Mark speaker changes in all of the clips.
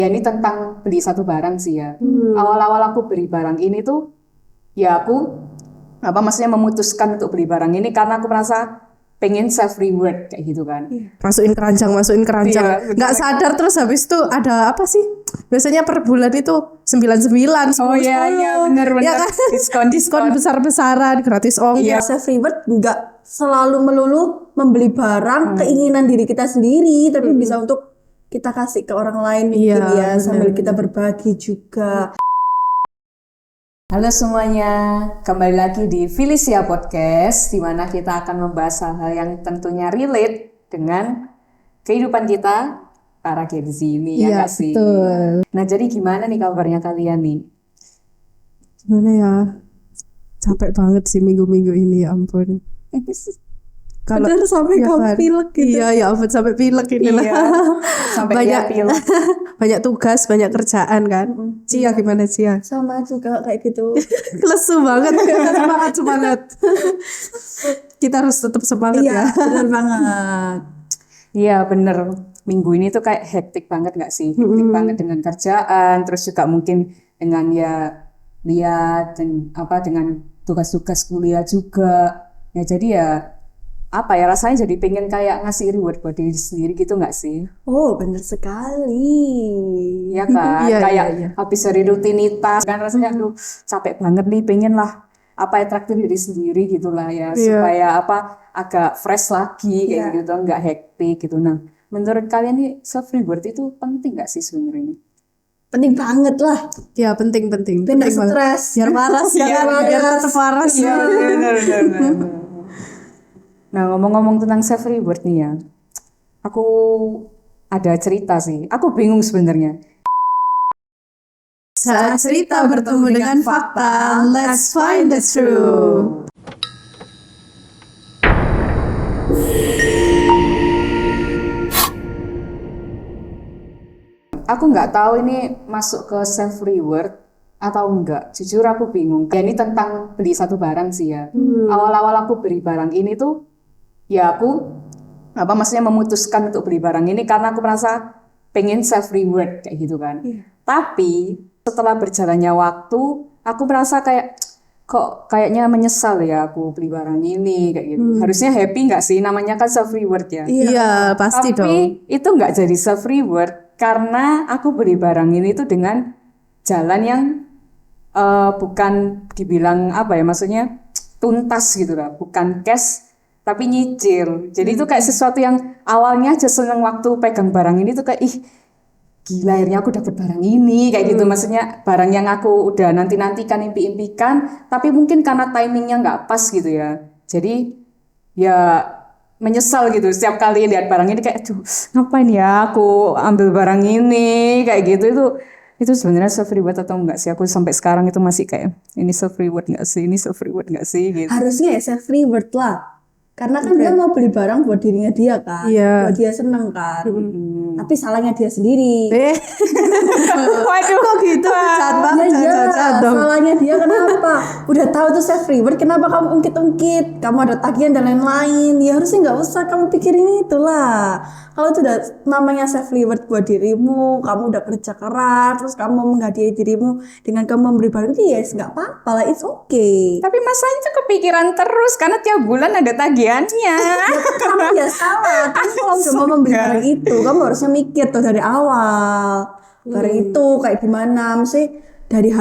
Speaker 1: Ya ini tentang beli satu barang sih ya. Awal-awal aku beli barang ini tuh, ya aku maksudnya memutuskan untuk beli barang ini karena aku merasa pengen self reward kayak gitu kan.
Speaker 2: Masukin keranjang
Speaker 1: Iya, betul.
Speaker 2: nggak sadar terus habis itu ada apa sih biasanya per bulan itu 99
Speaker 1: Oh iya benar
Speaker 2: ya kan? diskon besar-besaran gratis ongkir.
Speaker 3: Self reward nggak selalu melulu membeli barang keinginan diri kita sendiri, tapi bisa untuk kita kasih ke orang lain mungkin ya, sambil kita berbagi juga.
Speaker 1: Halo semuanya, kembali lagi di Felicia Podcast, di mana kita akan membahas hal-hal yang tentunya relate dengan kehidupan kita para Gen Z ini, ya nggak sih?
Speaker 2: Betul.
Speaker 1: Nah, jadi gimana nih kabarnya kalian nih?
Speaker 2: Gimana ya, capek banget sih minggu-minggu ini, ya ampun.
Speaker 3: Bener sampai kamu pilek gitu.
Speaker 2: Iya ya ampun, sampai pilek ini lah.
Speaker 1: Iya, sampai
Speaker 2: banyak
Speaker 1: pilek.
Speaker 2: banyak tugas, banyak kerjaan kan. Cia gimana Cia?
Speaker 3: Sama juga kayak gitu.
Speaker 2: Lesu banget. semangat kita harus tetap semangat ya.
Speaker 3: Bener banget.
Speaker 1: Iya bener, minggu ini tuh kayak hektik banget gak sih? Hektik banget dengan kerjaan, terus juga mungkin dengan ya lihat dan dengan tugas-tugas kuliah juga. Ya jadi ya rasanya jadi pengen kayak ngasih reward buat diri sendiri gitu gak sih?
Speaker 3: Oh bener sekali.
Speaker 1: Ya kan,
Speaker 2: Iya,
Speaker 1: kayak
Speaker 2: iya.
Speaker 1: habis dari rutinitas kan rasanya aduh capek banget nih, pengen lah traktir diri sendiri gitulah ya, supaya agak fresh lagi kayak gitu, nggak hektik gitu. Nah, menurut kalian nih self reward itu penting nggak sih sebenarnya?
Speaker 3: Penting banget lah.
Speaker 2: Ya penting.
Speaker 3: Biar nggak stres.
Speaker 2: Biar waras ya, biar tetap waras.
Speaker 1: Iya benar. Nah, ngomong-ngomong tentang self reward nih ya, aku ada cerita sih. Aku bingung sebenarnya.
Speaker 2: Saat cerita bertemu dengan fakta, let's find the truth.
Speaker 1: Aku nggak tahu ini masuk ke self reward atau enggak. Jujur aku bingung. Ya ini tentang beli satu barang sih ya. Awal-awal aku beli barang ini tuh, ya aku maksudnya memutuskan untuk beli barang ini karena aku merasa pengen self reward kayak gitu kan. Tapi setelah berjalannya waktu, aku merasa kok kayaknya menyesal ya aku beli barang ini kayak gitu. Harusnya happy nggak sih? Namanya kan self reward ya.
Speaker 2: Iya pasti dong.
Speaker 1: Tapi itu nggak jadi self reward karena aku beli barang ini tuh dengan jalan yang bukan dibilang maksudnya tuntas gitu lah, bukan cash tapi nyicil. Jadi itu kayak sesuatu yang awalnya aja seneng waktu pegang barang ini tuh kayak gila akhirnya aku dapat barang ini kayak gitu. Maksudnya barang yang aku udah nanti-nantikan, impi-impikan, tapi mungkin karena timingnya nggak pas gitu ya. Jadi ya menyesal gitu setiap kali lihat barang ini kayak aduh ngapain ya aku ambil barang ini kayak gitu. Itu sebenarnya self reward atau enggak sih? Aku sampai sekarang itu masih kayak ini self reward enggak sih, ini self reward enggak sih gitu.
Speaker 3: Harusnya ya self reward lah. Karena kan dia mau beli barang buat dirinya dia kan. Buat dia seneng kan. Tapi salahnya dia sendiri.
Speaker 1: Waduh
Speaker 2: Kok gitu? Jahat banget.
Speaker 3: Salahnya dia kenapa? Udah tahu tuh self reward, kenapa kamu ungkit-ungkit? Kamu ada tagihan dan lain-lain. Ya harusnya nggak usah kamu pikirin itulah. Kalau itu udah namanya self reward buat dirimu, kamu udah kerja keras, terus kamu menghadiahi dirimu dengan kamu memberi barang itu, yes nggak apa-apa lah, it's okay.
Speaker 1: Tapi masalahnya itu kepikiran terus karena tiap bulan ada tagihannya.
Speaker 3: Kamu ya salah. Kamu kalau udah mau membeli barang itu, kamu harusnya mikir tuh dari awal. Barang itu kayak gimana, mesti dari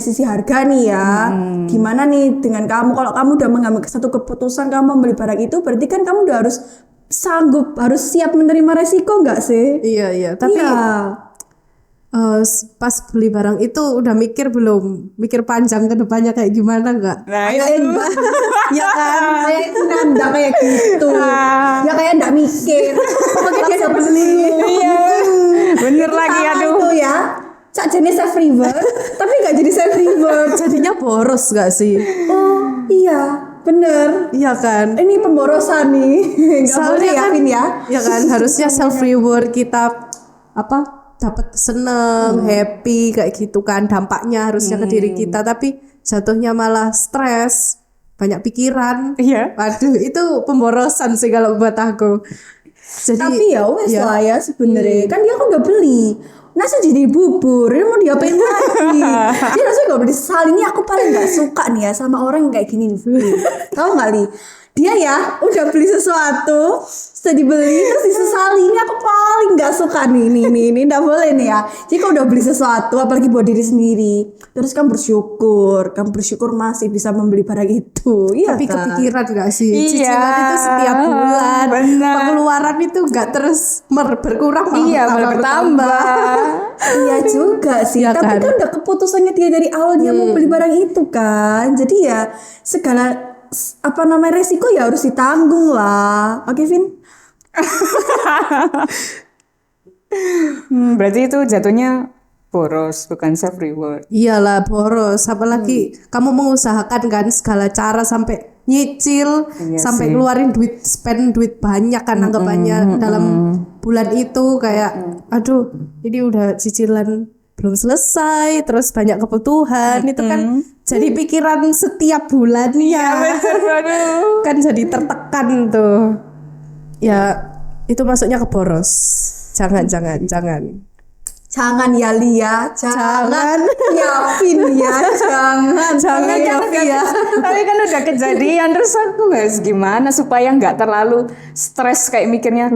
Speaker 3: sisi harga nih ya. Gimana nih dengan kamu, kalau kamu udah mengambil satu keputusan kamu membeli barang itu, berarti kan kamu udah harus siap menerima resiko nggak sih?
Speaker 2: Iya. Tapi pas beli barang itu udah mikir belum? Mikir panjang ke depannya kayak gimana nggak?
Speaker 1: Nah itu
Speaker 2: Ya kan?
Speaker 3: Kayak itu nanda kayak gitu. Ya kayak nggak mikir. Pokoknya dia udah beli.
Speaker 1: iya bener lagi
Speaker 3: Sama
Speaker 1: aduh.
Speaker 3: itu ya. Cak jenis self reward, tapi nggak jadi self reward.
Speaker 2: Jadinya boros nggak sih?
Speaker 3: Oh iya, bener.
Speaker 2: Iya kan?
Speaker 3: Ini pemborosan nih. Nggak boleh ya, Vin ya.
Speaker 2: Ya kan harusnya self reward kita dapat seneng, happy kayak gitu kan, dampaknya harusnya ke diri kita, tapi jatuhnya malah stres, banyak pikiran.
Speaker 1: Iya.
Speaker 2: Waduh, itu pemborosan sih kalau buat aku. Jadi
Speaker 3: Tapi ya wes lah ya sebenarnya. Kan dia kan udah beli. nasi jadi bubur, ini mau diapain lagi? Dia harusnya gak boleh sesali. Ini aku paling gak suka nih ya sama orang yang kayak gini nih. Tahu gak Li? Dia ya udah beli sesuatu, sudah dibeli terus disesali. Ini aku paling gak suka nih. Ini gak boleh nih ya. Jadi kalau udah beli sesuatu, apalagi buat diri sendiri, terus kan bersyukur. Kamu bersyukur masih bisa membeli barang itu. Iya
Speaker 2: Tapi
Speaker 3: kan?
Speaker 2: kepikiran gak sih?
Speaker 1: Iya,
Speaker 2: Cicilan itu setiap bulan.
Speaker 1: benar.
Speaker 2: Pengeluaran itu gak terus berkurang malah
Speaker 1: Iya, malah bertambah.
Speaker 3: Iya juga sih,
Speaker 2: Iya
Speaker 3: tapi
Speaker 2: kan?
Speaker 3: kan udah keputusannya dia dari awal dia mau beli barang itu kan. Jadi ya segala resiko ya harus ditanggung lah. Oke, Vin?
Speaker 1: Berarti itu jatuhnya boros, bukan self reward.
Speaker 2: Iyalah boros, apalagi kamu mengusahakan kan segala cara sampai nyicil,
Speaker 1: Iya
Speaker 2: sampai
Speaker 1: sih.
Speaker 2: keluarin duit, spend duit banyak kan anggapannya dalam bulan itu kayak aduh ini udah cicilan belum selesai, terus banyak kebutuhan itu kan jadi pikiran setiap bulannya.
Speaker 1: Waduh.
Speaker 2: Kan jadi tertekan tuh. Ya itu masuknya ke boros. Jangan.
Speaker 3: Jangan ya Lia,
Speaker 2: Jangan.
Speaker 3: ya Vin ya, jangan
Speaker 2: ya, Via.
Speaker 1: Tapi kan udah kejadian terus aku harus gimana supaya nggak terlalu stres kayak mikirnya.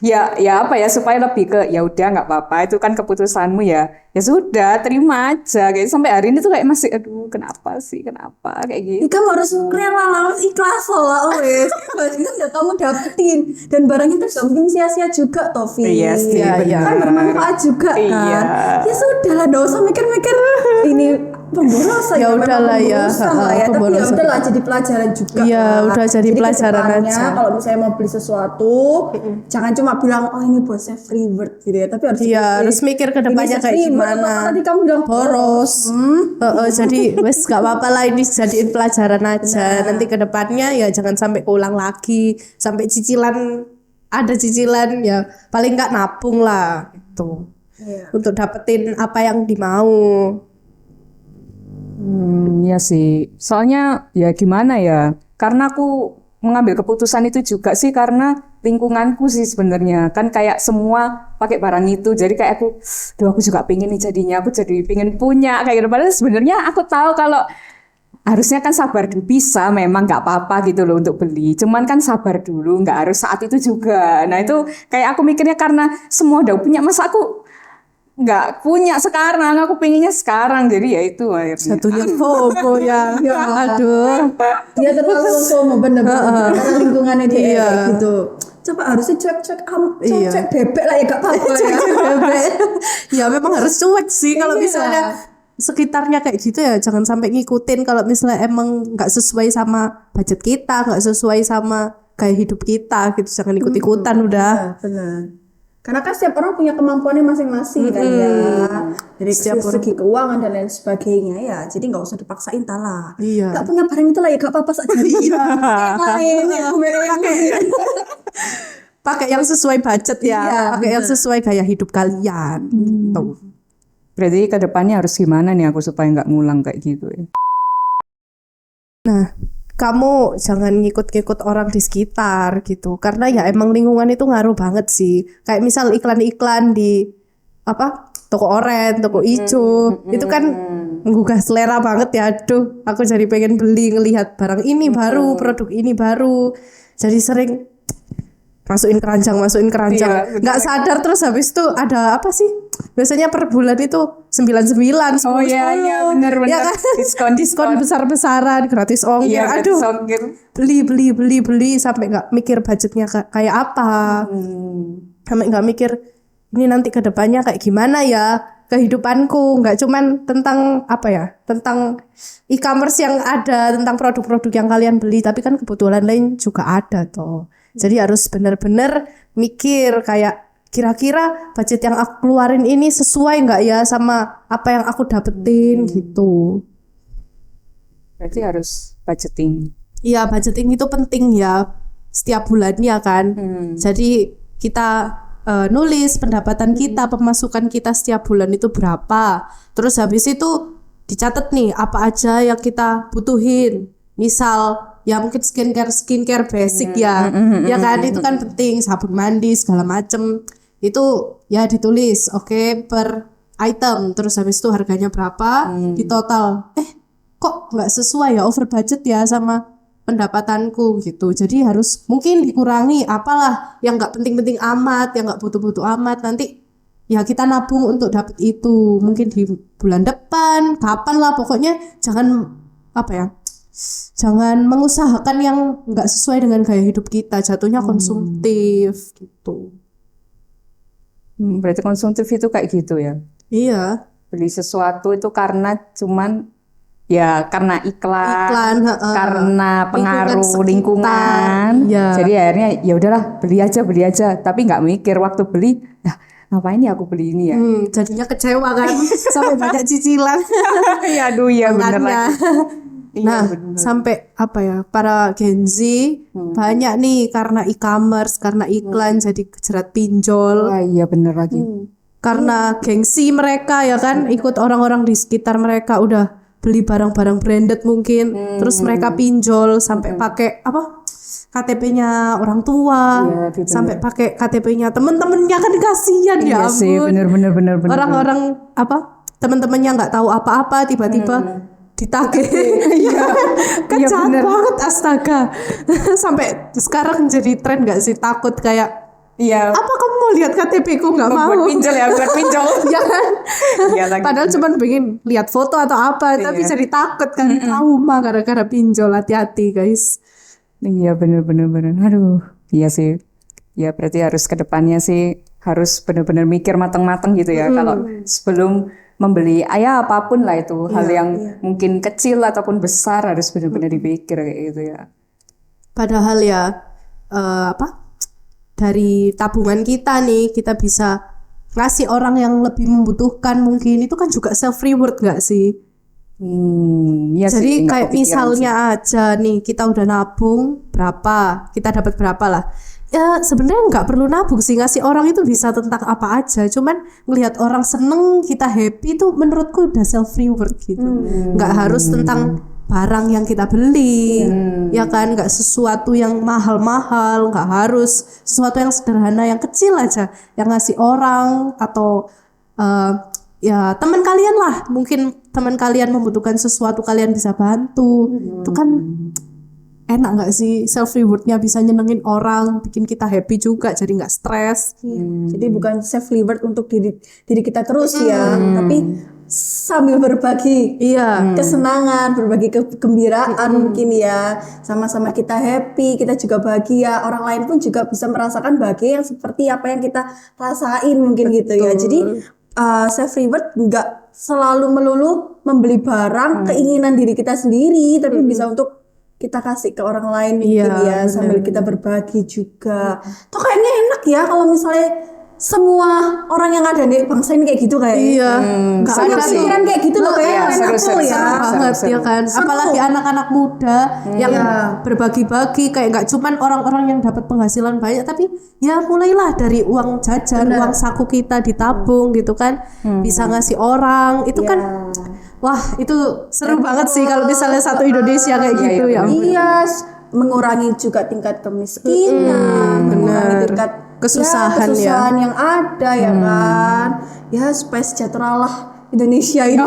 Speaker 1: Ya apa ya supaya lebih ke ya udah nggak apa-apa itu kan keputusanmu ya sudah terima aja kayak sampai hari ini tuh kayak masih aduh kenapa kayak gitu.
Speaker 3: Kamu harus rela lah, ikhlas lah wes. Barangnya udah kamu dapetin dan barangnya tuh gak mungkin sia-sia juga Tovi.
Speaker 1: Iya sih, benar.
Speaker 3: Kan bermanfaat juga kan.
Speaker 1: Iya.
Speaker 3: Ya sudah lah, gak usah mikir-mikir ini pemborosan
Speaker 2: Ya udahlah ya,
Speaker 3: pemborosan lah ya. Tapi ya
Speaker 2: pemborosan.
Speaker 3: udahlah jadi pelajaran juga.
Speaker 2: Iya,
Speaker 3: kan.
Speaker 2: udah jadi pelajaran
Speaker 3: kedepannya,
Speaker 2: aja.
Speaker 3: Kalau misalnya mau beli sesuatu, jangan cuma bilang oh ini buat self reward gitu ya, tapi harus
Speaker 2: Iya,
Speaker 3: dipikirin,
Speaker 2: harus mikir ke depannya
Speaker 3: ini
Speaker 2: kayak
Speaker 3: self reward
Speaker 2: gimana.
Speaker 3: atau tadi kamu bilang
Speaker 2: Boros. Jadi wes gak apa-apa lah ini jadiin pelajaran aja. Nanti ke depannya ya jangan sampai keulang lagi. Sampai ada cicilan ya paling nggak nabung lah gitu.
Speaker 3: Iya.
Speaker 2: Untuk dapetin apa yang dimau.
Speaker 1: Iya sih. Soalnya ya gimana ya? Karena aku mengambil keputusan itu juga sih karena lingkunganku sih sebenarnya kan kayak semua pakai barang itu. Jadi kayak aku juga pengen nih jadinya. Aku jadi pengen punya kayak gitu. Padahal sebenarnya aku tahu kalau harusnya kan sabar dulu bisa memang nggak apa-apa gitu loh untuk beli. Cuman kan sabar dulu, nggak harus saat itu juga. Nah itu kayak aku mikirnya karena semua udah punya masa aku nggak punya sekarang, aku pengennya sekarang, jadi ya itu akhirnya.
Speaker 2: Satunya FOMO ya. Aduh.
Speaker 3: Dia terlalu FOMO bener-bener karena lingkungannya dia
Speaker 2: Iya.
Speaker 3: kayak gitu. Coba harusnya cuek-cuek
Speaker 2: Iya.
Speaker 3: cuek bebek lah ya gak apa-apa ya.
Speaker 2: Ya memang harus cuek sih kalau
Speaker 3: Iya.
Speaker 2: misalnya sekitarnya kayak gitu ya jangan sampai ngikutin kalau misalnya emang nggak sesuai sama budget kita, nggak sesuai sama gaya hidup kita gitu, jangan ikut-ikutan udah.
Speaker 3: Benar. Karena kan setiap orang punya kemampuannya masing-masing kan ya. Dari segi keuangan dan lain sebagainya ya. Jadi nggak usah dipaksain lah.
Speaker 2: Iya.
Speaker 3: Gak punya barang itu lah ya gak apa-apa saja. Iya.
Speaker 2: Pakai yang sesuai budget ya,
Speaker 3: Iya,
Speaker 2: pakai yang sesuai gaya hidup kalian. Tuh.
Speaker 1: Berarti ke depannya harus gimana nih aku supaya nggak ngulang kayak gitu ya.
Speaker 2: Nah, kamu jangan ngikut-ngikut orang di sekitar gitu. Karena ya emang lingkungan itu ngaruh banget sih. Kayak misal iklan-iklan di toko oren, toko ijo, itu kan menggugah selera banget ya. Aduh, aku jadi pengen beli ngelihat barang ini baru, produk ini baru. Jadi sering masukin keranjang,
Speaker 1: Iya,
Speaker 2: nggak sadar terus habis itu ada apa sih? Biasanya per bulan itu 99, 10,
Speaker 1: Oh iya, iya, bener.
Speaker 2: ya kan? diskon besar-besaran, gratis ongkir.
Speaker 1: Iya,
Speaker 2: Aduh,
Speaker 1: songkir.
Speaker 2: beli sampai nggak mikir budgetnya kayak apa, sampai nggak mikir ini nanti ke depannya kayak gimana ya kehidupanku, nggak cuman tentang tentang e-commerce yang ada, tentang produk-produk yang kalian beli, tapi kan kebutuhan lain juga ada toh. Jadi harus benar-benar mikir kayak kira-kira budget yang aku keluarin ini sesuai nggak ya sama apa yang aku dapetin gitu.
Speaker 1: Berarti harus budgeting.
Speaker 2: Iya, budgeting itu penting ya setiap bulannya kan. Jadi kita nulis pendapatan kita, pemasukan kita setiap bulan itu berapa. Terus habis itu dicatat nih apa aja yang kita butuhin. Misal ya mungkin skincare basic ya. Ya kan itu kan penting, sabun mandi segala macem. Itu ya ditulis oke per item, terus habis itu harganya berapa, di total kok nggak sesuai ya, over budget ya sama pendapatanku gitu. Jadi harus mungkin dikurangi apalah yang nggak penting-penting amat, yang nggak butuh-butuh amat, nanti ya kita nabung untuk dapat itu mungkin di bulan depan, kapan lah, pokoknya jangan jangan mengusahakan yang nggak sesuai dengan gaya hidup kita, jatuhnya konsumtif gitu.
Speaker 1: Berarti konsumtif itu kayak gitu ya.
Speaker 2: Iya.
Speaker 1: Beli sesuatu itu karena karena iklan, karena pengaruh lingkungan.
Speaker 2: Ya.
Speaker 1: Jadi akhirnya ya udahlah beli aja, tapi nggak mikir waktu beli, ngapain ya aku beli ini ya?
Speaker 2: Jadinya kecewa kan, sampai banyak cicilan.
Speaker 1: Ya aduh ya bener
Speaker 2: Makanya.
Speaker 1: lagi.
Speaker 2: Nah, sampai para Gen Z banyak nih karena e-commerce, karena iklan jadi kejerat pinjol.
Speaker 1: Wah iya bener lagi.
Speaker 2: Karena gengsi mereka ya kan, ikut orang-orang di sekitar mereka udah beli barang-barang branded mungkin, terus mereka pinjol sampai pakai KTP-nya orang tua, sampai pakai KTP-nya temen-temennya, kan kasihan ya ampun.
Speaker 1: Sih, bener.
Speaker 2: Orang-orang temen-temennya nggak tahu apa-apa tiba-tiba ditagih. Kejam banget, astaga. Sampai sekarang jadi tren nggak sih, takut kayak apa kamu mau lihat KTP-ku, nggak mau.
Speaker 1: Buat pinjol.
Speaker 2: Ya kan?
Speaker 1: Lagi.
Speaker 2: Padahal cuma pengen lihat foto atau apa, tapi jadi takut kan, trauma gara-gara pinjol. Hati-hati guys.
Speaker 1: Iya bener. Aduh, iya sih. Ya berarti harus ke depannya sih harus benar-benar mikir matang-matang gitu ya. Kalau sebelum membeli apapun lah itu, hal yang mungkin kecil ataupun besar harus benar-benar dipikir kayak gitu ya.
Speaker 2: Padahal ya dari tabungan kita nih, kita bisa ngasih orang yang lebih membutuhkan, mungkin itu kan juga self reward nggak sih?
Speaker 1: Ya
Speaker 2: jadi
Speaker 1: sih,
Speaker 2: kayak misalnya aja nih, kita udah nabung berapa, kita dapat berapa lah. Ya sebenarnya nggak perlu nabung sih, ngasih orang itu bisa tentang apa aja, cuman ngelihat orang seneng, kita happy itu menurutku udah self reward gitu. Nggak harus tentang barang yang kita beli, ya kan, nggak sesuatu yang mahal-mahal, nggak harus sesuatu yang sederhana, yang kecil aja, yang ngasih orang atau ya teman kalian lah, mungkin teman kalian membutuhkan sesuatu, kalian bisa bantu, itu kan enak nggak sih, self rewardnya bisa nyenengin orang, bikin kita happy juga, jadi nggak stres.
Speaker 3: Jadi bukan self reward untuk diri kita terus ya, tapi sambil berbagi kesenangan, berbagi kegembiraan mungkin ya, sama-sama kita happy, kita juga bahagia, orang lain pun juga bisa merasakan bahagia yang seperti apa yang kita rasain mungkin. Gitu ya. Jadi self reward nggak selalu melulu membeli barang keinginan diri kita sendiri, tapi bisa untuk kita kasih ke orang lain mungkin ya, sambil kita berbagi juga. Tuh kayaknya enak ya kalau misalnya semua orang yang ada di bangsa ini kayak gitu kayak. Nggak ada pikiran kayak gitu loh, kayak enak tuh ya.
Speaker 2: Banget ya kan. Apalagi anak-anak muda yang berbagi-bagi, kayak nggak cuman orang-orang yang dapat penghasilan banyak, tapi ya mulailah dari uang jajan, uang saku kita ditabung gitu kan, bisa ngasih orang, itu kan wah itu seru banget sih kalau misalnya satu Indonesia kayak gitu ya.
Speaker 3: Iya, mengurangi juga tingkat kemiskinan, mengurangi tingkat kesusahan yang ada ya kan. Ya supaya sejahtera lah Indonesia ini.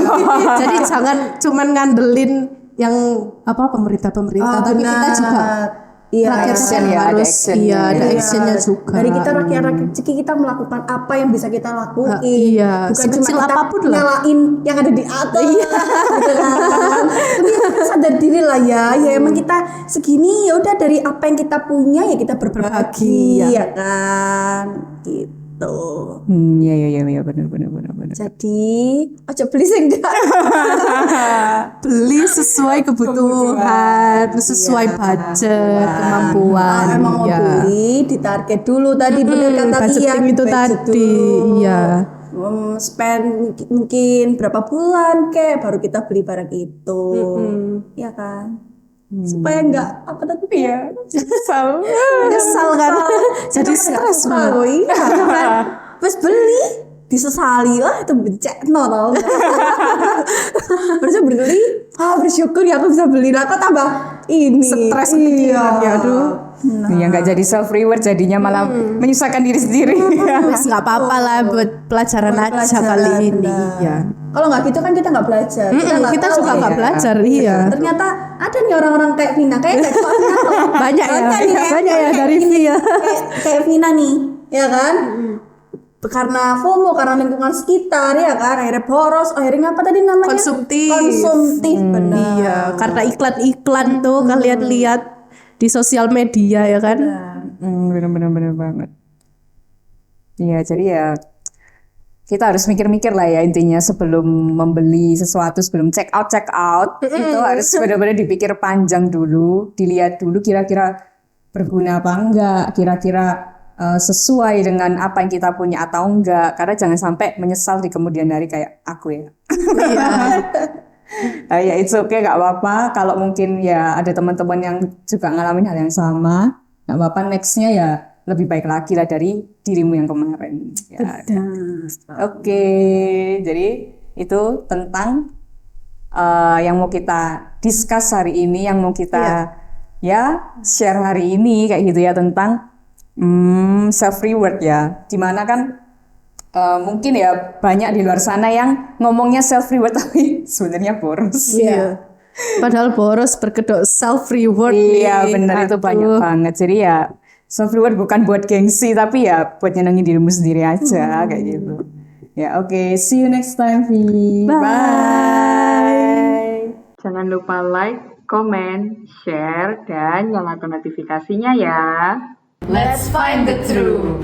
Speaker 2: Jadi jangan cuman ngandelin yang pemerintah, tapi kita juga rakyat harus ada actionnya juga.
Speaker 3: Dari kita rakyat kecil, kita melakukan apa yang bisa kita lakuin. Bukan
Speaker 2: sekecil
Speaker 3: cuma kita
Speaker 2: apapun lah,
Speaker 3: nyalain yang ada di atas. Gitu kan. Tapi sadar diri lah ya. Ya emang kita segini, ya udah dari apa yang kita punya ya kita berbagi ya kan. Gitu.
Speaker 1: Iya benar.
Speaker 3: Jadi aja beli enggak.
Speaker 2: Beli sesuai kebutuhan, sesuai budget, kemampuan.
Speaker 3: Emang mau beli ditarget dulu tadi, bener kata Tia,
Speaker 2: budgeting itu tadi.
Speaker 3: Spend mungkin berapa bulan baru kita beli barang itu. Ya kan? Supaya enggak nyesal kan. Jadi stres banget. Terus beli disesali, itu bencana tau. Harusnya beli bersyukur ya aku bisa beli, lah kok tambah ini
Speaker 2: stres pikirannya. Aduh.
Speaker 1: Ya nggak jadi self reward, jadinya malah menyusahkan diri sendiri.
Speaker 2: Wis nggak apa-apa lah buat pelajaran aja kali ini. Ya.
Speaker 3: Kalau nggak gitu kan kita nggak belajar. Nggak
Speaker 2: Kita
Speaker 3: tahu
Speaker 2: juga
Speaker 3: ya.
Speaker 2: nggak belajar, iya.
Speaker 3: Ternyata ada nih orang-orang kayak Vina, kayak Vina loh.
Speaker 2: Banyak ya, banyak ya dari Via.
Speaker 3: Kayak Vina nih, ya kan? Karena FOMO, karena lingkungan sekitar, ya kan? Akhirnya boros, akhirnya apa tadi namanya? Konsumtif, benar.
Speaker 2: Iya, karena iklan-iklan tuh kalian lihat di sosial media ya kan.
Speaker 1: Bener banget. Iya, jadi ya kita harus mikir-mikir lah ya intinya sebelum membeli sesuatu, sebelum check out itu harus benar-benar dipikir panjang dulu, dilihat dulu kira-kira berguna apa enggak, kira-kira sesuai dengan apa yang kita punya atau enggak, karena jangan sampai menyesal di kemudian hari kayak aku ya.
Speaker 2: Iya.
Speaker 1: Ya it's okay, nggak apa-apa. Kalau mungkin ya ada teman-teman yang juga ngalamin hal yang sama, nggak apa-apa. Nextnya ya lebih baik lagi lah dari dirimu yang kemarin. Ya. Oke, jadi itu tentang yang mau kita discuss hari ini, yang mau kita ya share hari ini kayak gitu ya tentang self reward ya. Dimana kan mungkin ya banyak di luar sana yang ngomongnya self reward tapi sebenarnya boros.
Speaker 2: Iya. Padahal boros berkedok self reward.
Speaker 1: Iya benar, itu banyak banget. Jadi ya self reward bukan buat gengsi tapi ya buat nyenengin dirimu sendiri aja kayak gitu. Ya oke, see you next time Vi. Bye. Jangan lupa like, comment, share dan nyalakan notifikasinya ya.
Speaker 4: Let's find the truth.